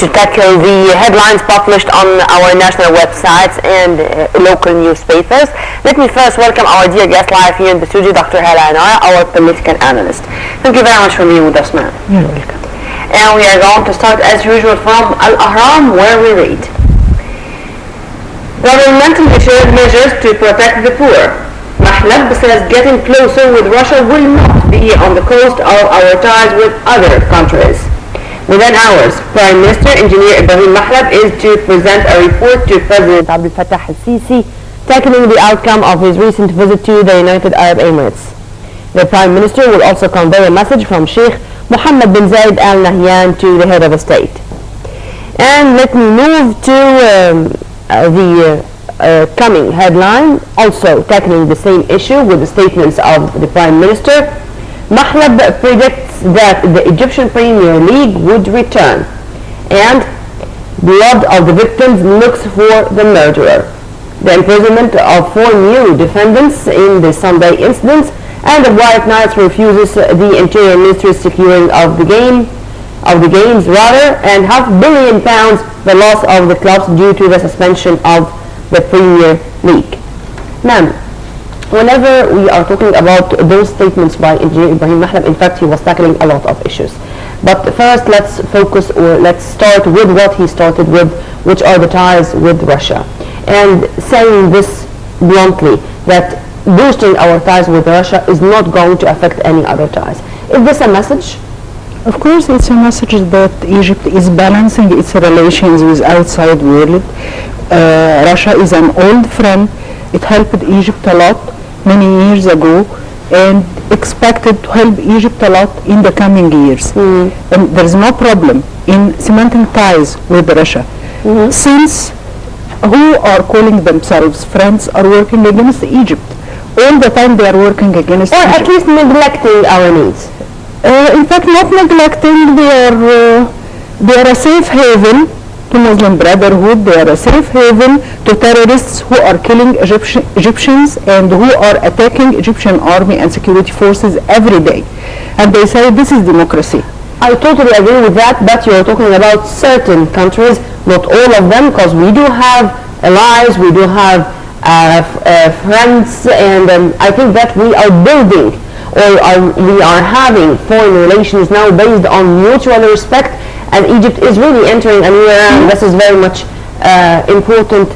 to tackle the headlines published on our national websites and local newspapers. Let me first welcome our dear guest live here in the studio, Dr. Hala, our political analyst. Thank you very much for being with us, ma'am. You're welcome. And we are going to start as usual from Al-Ahram, where we read. Governmental measures to protect the poor. Mahlab says getting closer with Russia will not be on the cost of our ties with other countries. Within hours, Prime Minister Engineer Ibrahim Mahlab is to present a report to President Abdel Fattah al-Sisi tackling the outcome of his recent visit to the United Arab Emirates. The Prime Minister will also convey a message from Sheikh Mohammed bin Zayed Al Nahyan to the head of the state. And let me move to the coming headline, also tackling the same issue with the statements of the Prime Minister. Mahlab predicts that the Egyptian Premier League would return, and blood of the victims looks for the murderer. The imprisonment of 4 new defendants in the Sunday incidents, and the White Knights refuses the Interior Ministry's securing of the games, and £500 million the loss of the clubs due to the suspension of the Premier League. Ma'am, whenever we are talking about those statements by Engineer Ibrahim Mahlab, in fact he was tackling a lot of issues. But first let's focus, or let's start with what he started with, which are the ties with Russia. And saying this bluntly, that boosting our ties with Russia is not going to affect any other ties. Is this a message? Of course, it's a message that Egypt is balancing its relations with outside world. Russia is an old friend. It helped Egypt a lot many years ago and expected to help Egypt a lot in the coming years. And there's no problem in cementing ties with Russia. Since who are calling themselves friends are working against Egypt. All the time they are working against Egypt. Or at least neglecting our needs. In fact, not neglecting, they are a safe haven to Muslim Brotherhood, they are a safe haven to terrorists who are killing Egyptians and who are attacking Egyptian army and security forces every day. And they say this is democracy. I totally agree with that, but you're talking about certain countries, not all of them, because we do have allies, we do have friends, and I think that we are building, or we are having foreign relations now based on mutual respect, and Egypt is really entering an era, and this is very much important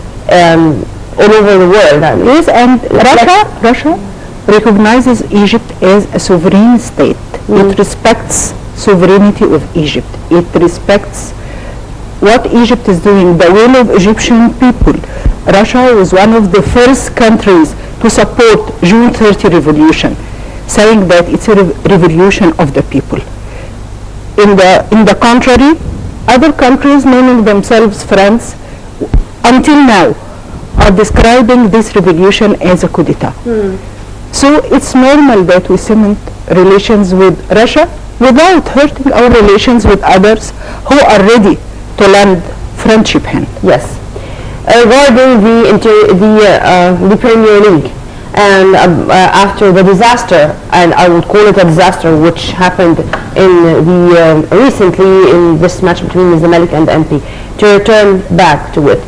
all over the world. Yes, and Russia recognizes Egypt as a sovereign state. It respects sovereignty of Egypt. It respects what Egypt is doing, the will of Egyptian people. Russia was one of the first countries to support June 30 revolution, saying that it's a revolution of the people. In the contrary, other countries naming themselves friends until now are describing this revolution as a coup d'etat. So it's normal that we cement relations with Russia without hurting our relations with others who are ready to lend friendship hand. Yes. Regarding the Premier League, and after the disaster, and I would call it a disaster, which happened in recently in this match between the Zamalek and MP, to return back to it.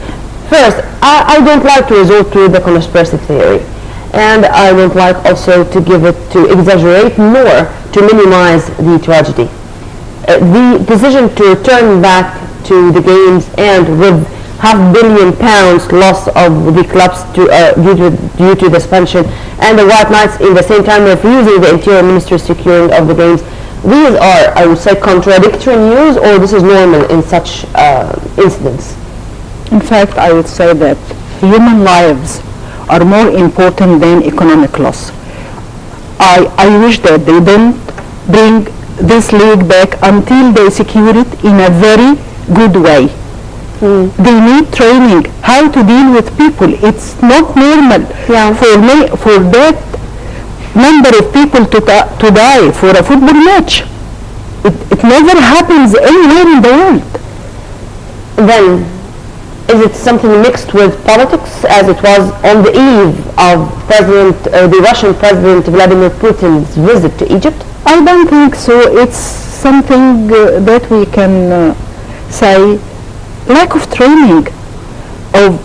First, I don't like to resort to the conspiracy theory, and I don't like also to exaggerate, nor to minimize the tragedy. The decision to return back to the games and with £500 million loss of the clubs due to the suspension, and the White Knights in the same time refusing the Interior Ministry securing of the games. These are, I would say, contradictory news, or this is normal in such incidents? In fact, I would say that human lives are more important than economic loss. I wish that they don't bring this league back until they secure it in a very good way. They need training how to deal with people. It's not normal for that number of people to die for a football match. It never happens anywhere in the world. Then, is it something mixed with politics, as it was on the eve of the Russian President Vladimir Putin's visit to Egypt? I don't think so. It's something that we can say lack of training of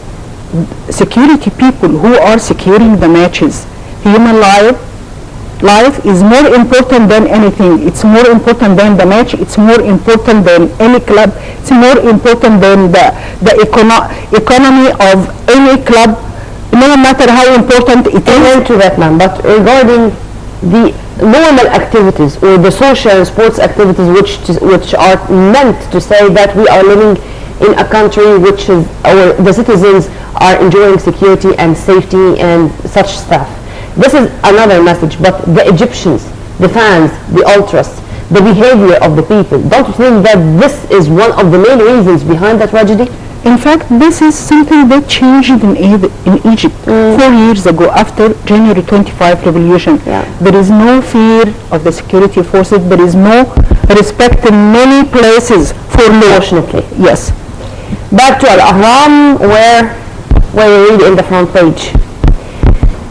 security people who are securing the matches. Human life is more important than anything. It's more important than the match. It's more important than any club. It's more important than the economy of any club, no matter how important it is. Amen to that, ma'am. But regarding the normal activities or the social and sports activities which are meant to say that we are living in a country which is, or the citizens are enjoying security and safety and such stuff. This is another message, but the Egyptians, the fans, the ultras, the behavior of the people, don't you think that this is one of the main reasons behind the tragedy? In fact, this is something that changed in Egypt 4 years ago after January 25 revolution. Yeah. There is no fear of the security forces. There is no respect in many places for law. Fortunately. Yes. Back to Al-Ahram, where we read in the front page.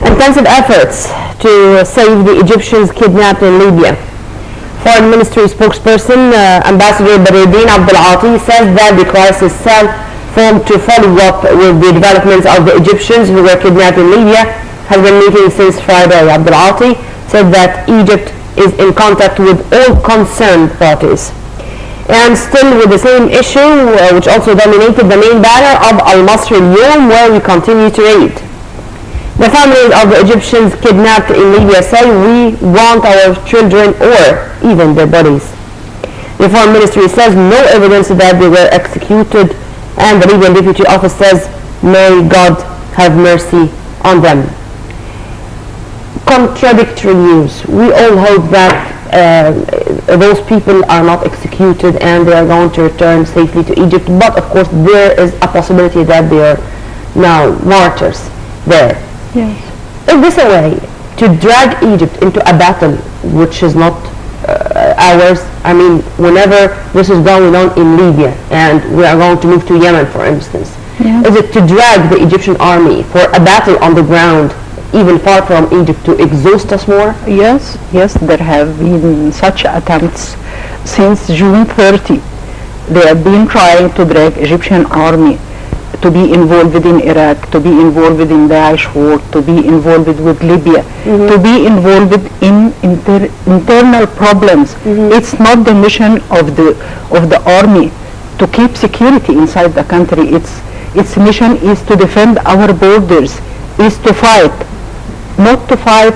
Intensive efforts to save the Egyptians kidnapped in Libya. Foreign Ministry spokesperson Ambassador Badruddin Abdulati says that the crisis cell formed to follow up with the developments of the Egyptians who were kidnapped in Libya has been meeting since Friday. Abdulati said that Egypt is in contact with all concerned parties. And still with the same issue, which also dominated the main banner of Al-Masri al-Yawm, where we continue to read. The families of the Egyptians kidnapped in Libya say we want our children or even their bodies. The Foreign Ministry says no evidence that they were executed, and the Libyan Deputy Office says may God have mercy on them. Contradictory news. We all hope that those people are not executed and they are going to return safely to Egypt, but of course there is a possibility that they are now martyrs there. Yes. Is this a way to drag Egypt into a battle which is not ours? I mean, whenever this is going on in Libya and we are going to move to Yemen, for instance, Yeah. is it to drag the Egyptian army for a battle on the ground, even far from Egypt, to exhaust us more? Yes, there have been such attempts since June 30. They have been trying to drag Egyptian army to be involved in Iraq, to be involved in Daesh war, to be involved with Libya, to be involved in internal problems. It's not the mission of the army to keep security inside the country. Its mission is to defend our borders, is to fight, not to fight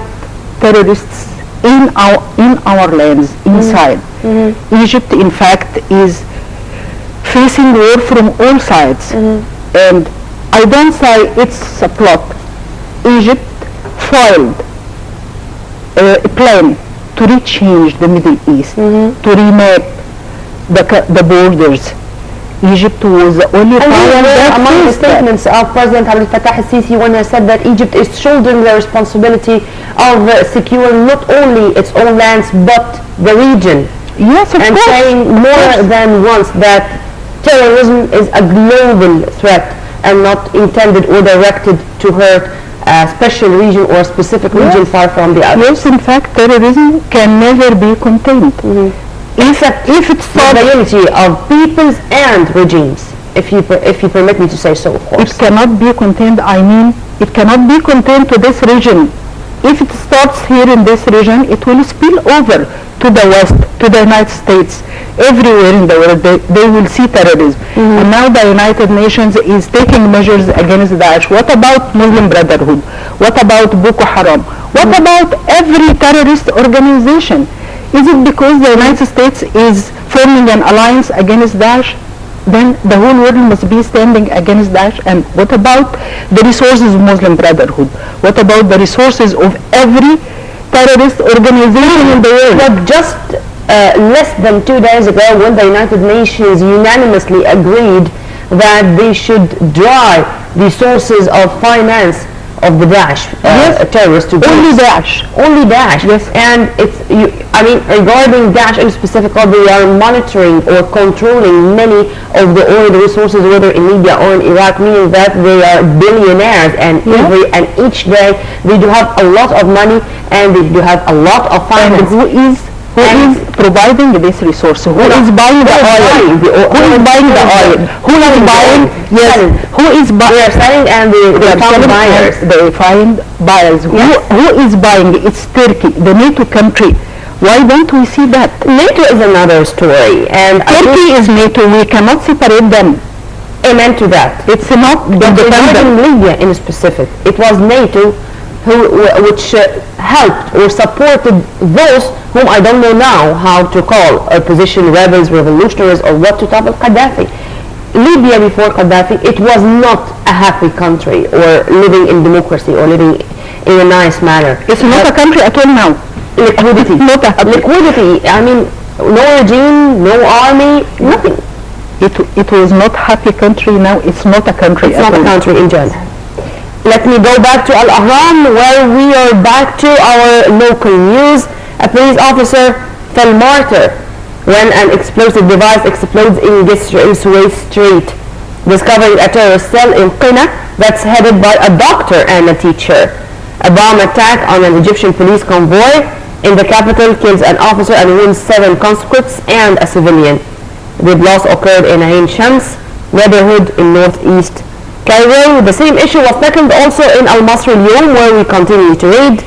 terrorists in our lands, inside. Egypt, in fact, is facing war from all sides. And I don't say it's a plot. Egypt filed a plan to rechange the Middle East, to remap the borders. Egypt was the only power that among the faced that. statements of President Abdel Fattah al-Sisi when he said that Egypt is shouldering the responsibility of securing not only its own lands but the region. Yes, of And course. saying more than once that terrorism is a global threat and not intended or directed to hurt a special region or a specific region far from the other. Yes, in fact, terrorism can never be contained. If it The starts, unity of peoples and regimes, if you permit me to say so, of it course. cannot be contained. I mean, it cannot be contained to this region. If it starts here in this region, it will spill over to the West, to the United States. Everywhere in the world, they will see terrorism. And now the United Nations is taking measures against Daesh. What about Muslim Brotherhood? What about Boko Haram? What about every terrorist organization? Is it because the United States is forming an alliance against Daesh? Then the whole world must be standing against Daesh. And what about the resources of Muslim Brotherhood? What about the resources of every terrorist organization in the world? But just less than 2 days ago, when the United Nations unanimously agreed that they should draw the sources of finance of the Daesh terrorists to Only Greece. Daesh. Only Daesh. Yes. And I mean, regarding Daesh in specific, they are monitoring or controlling many of the oil resources, whether in Libya or in Iraq, meaning that they are billionaires, and each day they do have a lot of money and they do have a lot of And finance. who is providing this resource? Who is buying the oil? Who is buying the oil? Who is buying? Yes. Who is buying? They are selling and they find buyers. They find buyers. Yes. Who is buying? It's Turkey, the NATO country. Why don't we see that? NATO is another story, and Turkey is NATO. We cannot separate them. Amen to that. It's not Regarding Libya in specific, it was NATO which helped or supported those whom I don't know now how to call opposition rebels, revolutionaries, or what to topple Gaddafi. Libya before Gaddafi, it was not a happy country or living in democracy or living in a nice manner. It's not a country at all now. Liquidity. Liquidity. I mean, no regime, no army, nothing. It was not a happy country. Now it's not a country. It's not a country in general. Let me go back to Al-Ahram, where we are back to our local news. A police officer fell martyr when an explosive device explodes in Suez Street, discovering a terrorist cell in Qina that's headed by a doctor and a teacher. A bomb attack on an Egyptian police convoy in the capital kills an officer and wounds 7 conscripts and a civilian. The blast occurred in Ain Shams neighborhood in northeast Cairo. The same issue was tackled also in Al-Masr al-Yawm, where we continue to read.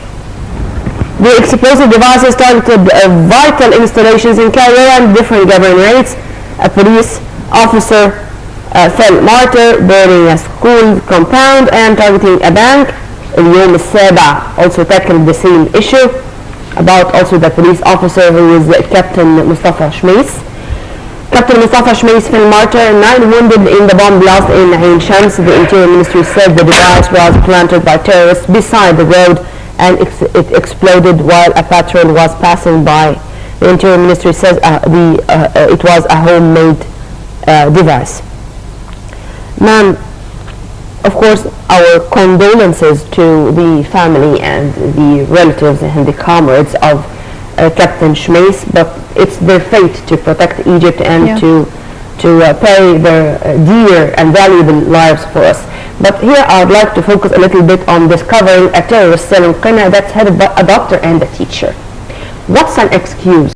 The explosive devices targeted vital installations in Cairo and different governorates. A police officer fell martyr burning a school compound and targeting a bank. Al-Yawm al-Saba also tackled the same issue about also the police officer who is Captain Mustafa Shmeis. Captain Mustafa Shmeis fell martyr, 9 wounded in the bomb blast in Ain Shams. The Interior Ministry said the device was planted by terrorists beside the road and it exploded while a patrol was passing by. The Interior Ministry says it was a homemade device. Ma'am, of course, our condolences to the family and the relatives and the comrades of Captain Shmeis, but it's their fate to protect Egypt and to pay their dear and valuable lives for us. But here I would like to focus a little bit on discovering a terrorist cell in Qina that's headed by a doctor and a teacher. What's an excuse